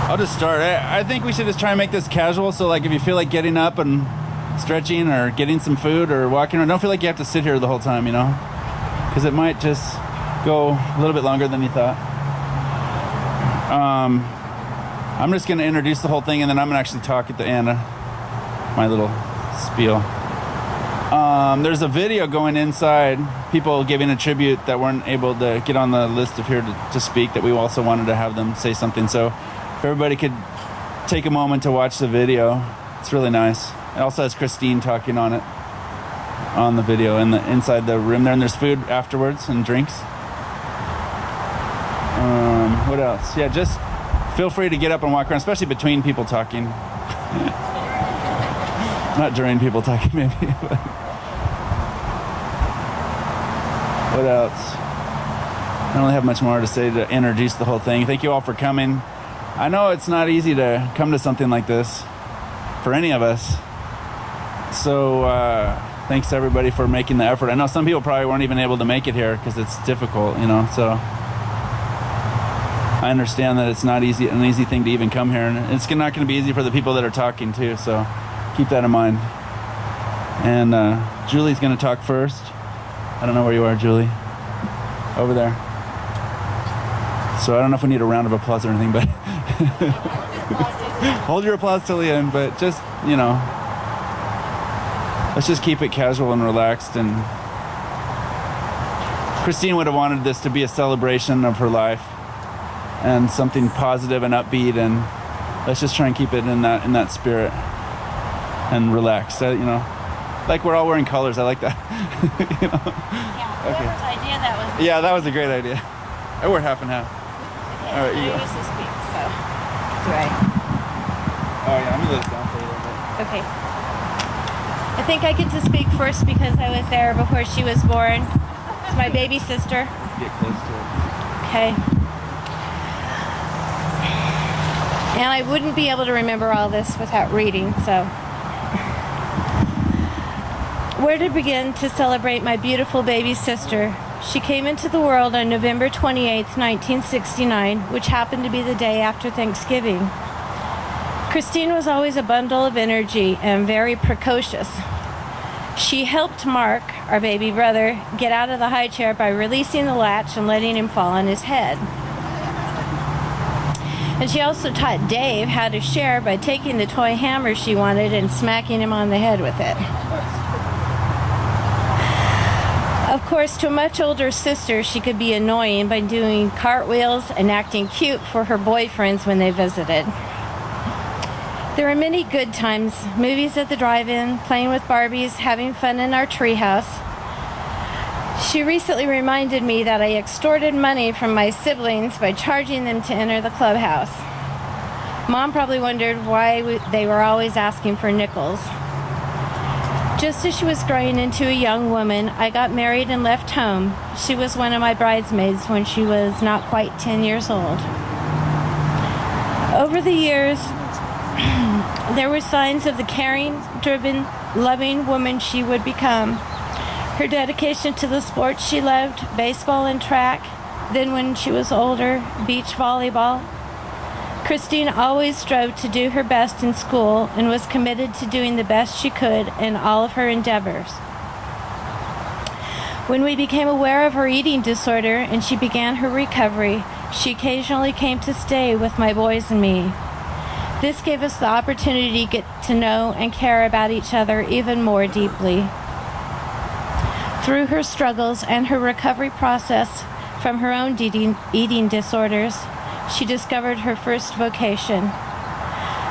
I'll just start. I think we should just try and make this casual. So, like, if you feel like getting up and stretching or getting some food or walking around, don't feel like you have to sit here the whole time, you know? Because it might just go a little bit longer than you thought. I'm just going to introduce the whole thing, and then I'm going to actually talk at the end. My little spiel. There's a video going inside, people giving a tribute that weren't able to get on the list of here to speak, that we also wanted to have them say something. So if everybody could take a moment to watch the video, it's really nice. It also has Christine talking on it, on the video, inside the room there, and there's food afterwards and drinks. What else? Yeah, just feel free to get up and walk around, especially between people talking. Not during people talking, maybe. But. What else? I don't really have much more to say to introduce the whole thing. Thank you all for coming. I know it's not easy to come to something like this for any of us. So thanks to everybody for making the effort. I know some people probably weren't even able to make it here because it's difficult, you know. So I understand that it's not an easy thing to even come here, and it's not going to be easy for the people that are talking too. So keep that in mind. And Julie's going to talk first. I don't know where you are, Julie. Over there. So I don't know if we need a round of applause or anything, but hold your applause till the end. But just, you know, let's just keep it casual and relaxed. And Christine would have wanted this to be a celebration of her life and something positive and upbeat, and let's just try and keep it in that spirit and relax. You know, like we're all wearing colors. I like that. You know? Yeah. Whoever's idea that was. Yeah, that was a great idea. I wear half and half. Okay, all right, you I go. used to speak, so do I. Oh yeah, I'm gonna let it down for a little bit. Okay. I think I get to speak first because I was there before she was born. It's my baby sister. Get close to it. Okay. And I wouldn't be able to remember all this without reading, so. Where to begin to celebrate my beautiful baby sister? She came into the world on November 28th, 1969, which happened to be the day after Thanksgiving. Christine was always a bundle of energy and very precocious. She helped Mark, our baby brother, get out of the high chair by releasing the latch and letting him fall on his head. And she also taught Dave how to share by taking the toy hammer she wanted and smacking him on the head with it. Of course, to a much older sister, she could be annoying by doing cartwheels and acting cute for her boyfriends when they visited. There were many good times, movies at the drive-in, playing with Barbies, having fun in our treehouse. She recently reminded me that I extorted money from my siblings by charging them to enter the clubhouse. Mom probably wondered why they were always asking for nickels. Just as she was growing into a young woman, I got married and left home. She was one of my bridesmaids when she was not quite 10 years old. Over the years, there were signs of the caring, driven, loving woman she would become. Her dedication to the sports she loved, baseball and track, then when she was older, beach volleyball. Christine always strove to do her best in school and was committed to doing the best she could in all of her endeavors. When we became aware of her eating disorder and she began her recovery, she occasionally came to stay with my boys and me. This gave us the opportunity to get to know and care about each other even more deeply. Through her struggles and her recovery process from her own eating disorders, she discovered her first vocation.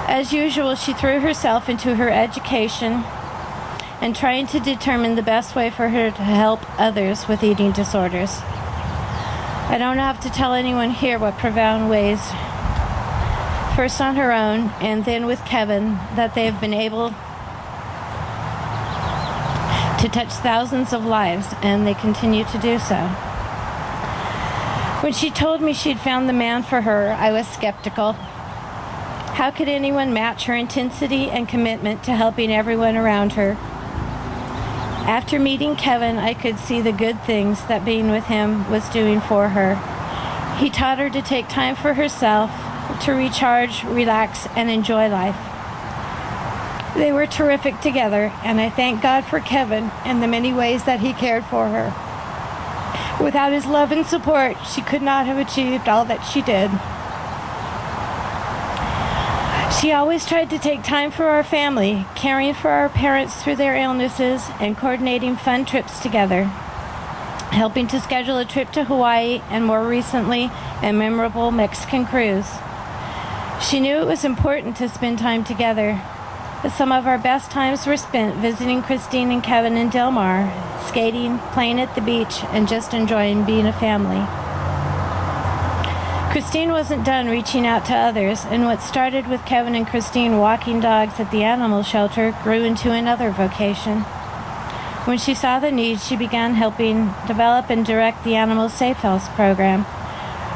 As usual, she threw herself into her education and trying to determine the best way for her to help others with eating disorders. I don't have to tell anyone here what profound ways, first on her own and then with Kevin, that they have been able to touch thousands of lives, and they continue to do so. When she told me she'd found the man for her, I was skeptical. How could anyone match her intensity and commitment to helping everyone around her? After meeting Kevin, I could see the good things that being with him was doing for her. He taught her to take time for herself, to recharge, relax, and enjoy life. They were terrific together, and I thank God for Kevin and the many ways that he cared for her. Without his love and support, she could not have achieved all that she did. She always tried to take time for our family, caring for our parents through their illnesses and coordinating fun trips together, helping to schedule a trip to Hawaii and more recently, a memorable Mexican cruise. She knew it was important to spend time together. But some of our best times were spent visiting Christine and Kevin in Del Mar, skating, playing at the beach, and just enjoying being a family. Christine wasn't done reaching out to others, and what started with Kevin and Christine walking dogs at the animal shelter grew into another vocation. When she saw the need, she began helping develop and direct the Animal Safe House program,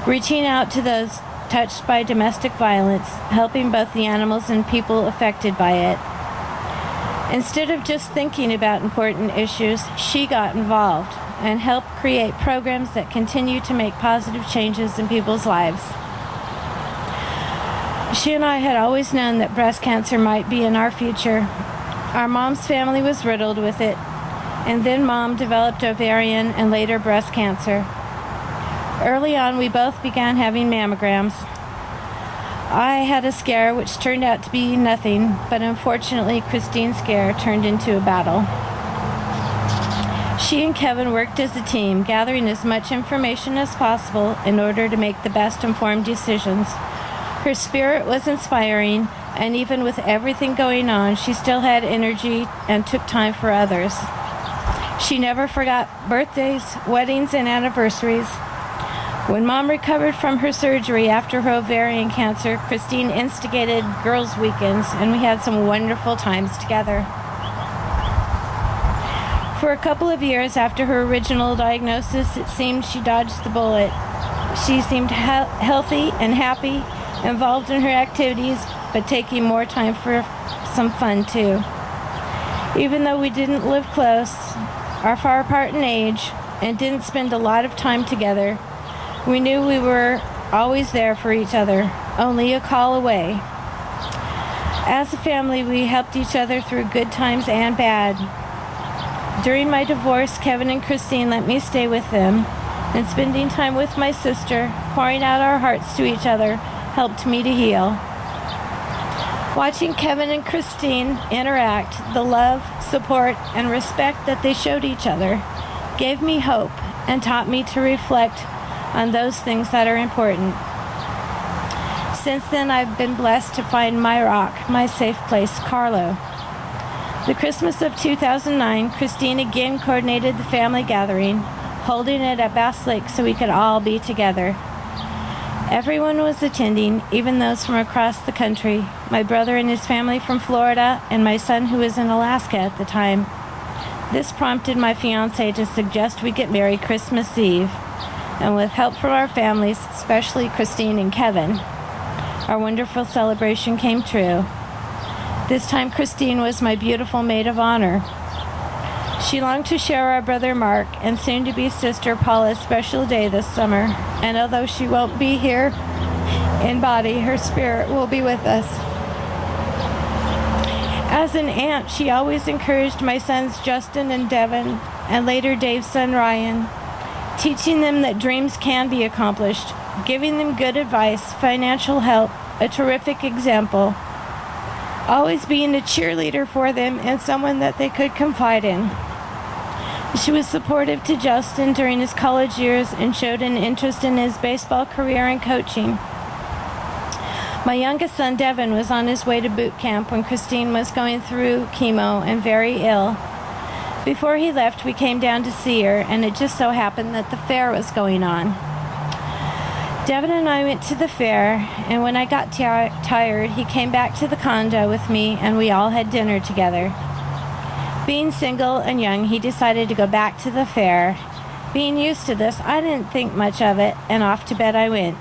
reaching out to those touched by domestic violence, helping both the animals and people affected by it. Instead of just thinking about important issues, she got involved and helped create programs that continue to make positive changes in people's lives. She and I had always known that breast cancer might be in our future. Our mom's family was riddled with it, and then Mom developed ovarian and later breast cancer. Early on, we both began having mammograms. I had a scare which turned out to be nothing, but unfortunately, Christine's scare turned into a battle. She and Kevin worked as a team, gathering as much information as possible in order to make the best informed decisions. Her spirit was inspiring, and even with everything going on, she still had energy and took time for others. She never forgot birthdays, weddings, and anniversaries. When Mom recovered from her surgery after her ovarian cancer, Christine instigated girls' weekends, and we had some wonderful times together. For a couple of years after her original diagnosis, it seemed she dodged the bullet. She seemed healthy and happy, involved in her activities, but taking more time for some fun too. Even though we didn't live close, are far apart in age, and didn't spend a lot of time together, we knew we were always there for each other, only a call away. As a family, we helped each other through good times and bad. During my divorce, Kevin and Christine let me stay with them, and spending time with my sister, pouring out our hearts to each other, helped me to heal. Watching Kevin and Christine interact, the love, support, and respect that they showed each other gave me hope and taught me to reflect on those things that are important. Since then, I've been blessed to find my rock, my safe place, Carlo. The Christmas of 2009, Christine again coordinated the family gathering, holding it at Bass Lake so we could all be together. Everyone was attending, even those from across the country, my brother and his family from Florida, and my son who was in Alaska at the time. This prompted my fiance to suggest we get married Christmas Eve, and with help from our families, especially Christine and Kevin, our wonderful celebration came true. This time Christine was my beautiful maid of honor. She longed to share our brother Mark and soon-to-be sister Paula's special day this summer, and although she won't be here in body, her spirit will be with us. As an aunt, she always encouraged my sons Justin and Devin, and later Dave's son Ryan, teaching them that dreams can be accomplished, giving them good advice, financial help, a terrific example, always being a cheerleader for them and someone that they could confide in. She was supportive to Justin during his college years and showed an interest in his baseball career and coaching. My youngest son, Devin, was on his way to boot camp when Christine was going through chemo and very ill. Before he left, we came down to see her, and it just so happened that the fair was going on. Devin and I went to the fair, and when I got tired, he came back to the condo with me, and we all had dinner together. Being single and young, he decided to go back to the fair. Being used to this, I didn't think much of it, and off to bed I went.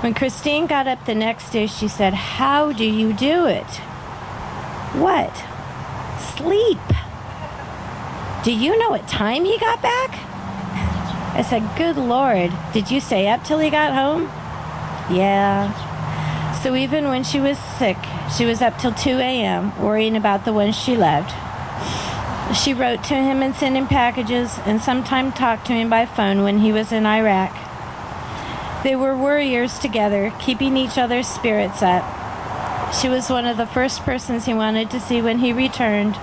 When Christine got up the next day, she said, "How do you do it?" "What?" "Sleep. Do you know what time he got back?" I said, "Good Lord, did you stay up till he got home?" "Yeah." So even when she was sick, she was up till 2 a.m. worrying about the ones she loved. She wrote to him and sent him packages and sometimes talked to him by phone when he was in Iraq. They were warriors together, keeping each other's spirits up. She was one of the first persons he wanted to see when he returned,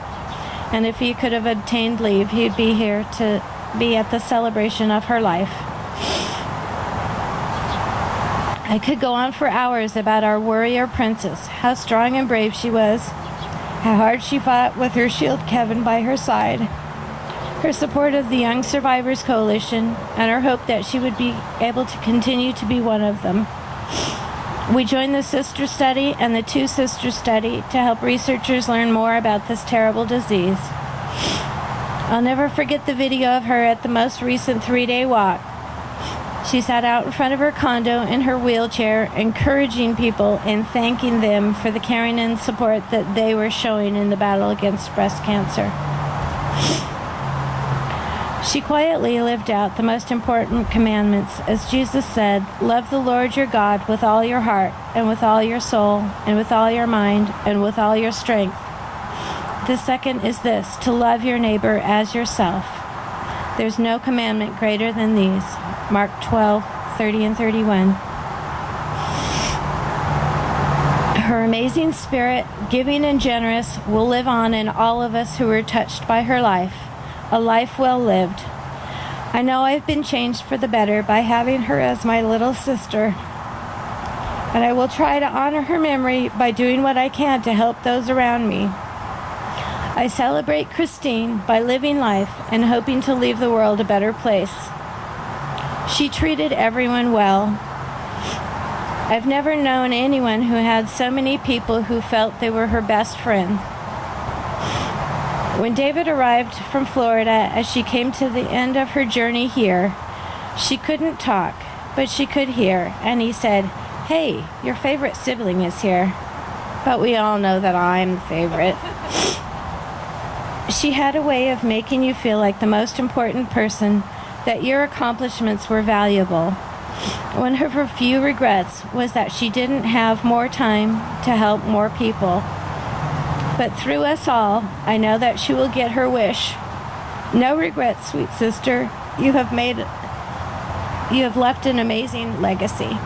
and if he could have obtained leave, he'd be here to be at the celebration of her life. I could go on for hours about our warrior princess, how strong and brave she was, how hard she fought with her shield Kevin by her side, her support of the Young Survivors Coalition, and her hope that she would be able to continue to be one of them. We joined the Sister Study and the Two Sisters Study to help researchers learn more about this terrible disease. I'll never forget the video of her at the most recent 3-day walk. She sat out in front of her condo in her wheelchair, encouraging people and thanking them for the caring and support that they were showing in the battle against breast cancer. She quietly lived out the most important commandments. As Jesus said, love the Lord your God with all your heart and with all your soul and with all your mind and with all your strength. The second is this, to love your neighbor as yourself. There's no commandment greater than these. Mark 12:30 and 31. Her amazing spirit, giving and generous, will live on in all of us who were touched by her life. A life well lived. I know I've been changed for the better by having her as my little sister, and I will try to honor her memory by doing what I can to help those around me. I celebrate Christine by living life and hoping to leave the world a better place. She treated everyone well. I've never known anyone who had so many people who felt they were her best friend. When David arrived from Florida, as she came to the end of her journey here, she couldn't talk, but she could hear, and he said, "Hey, your favorite sibling is here." But we all know that I'm the favorite. She had a way of making you feel like the most important person, that your accomplishments were valuable. One of her few regrets was that she didn't have more time to help more people. But through us all, I know that she will get her wish. No regrets, sweet sister. You have left an amazing legacy.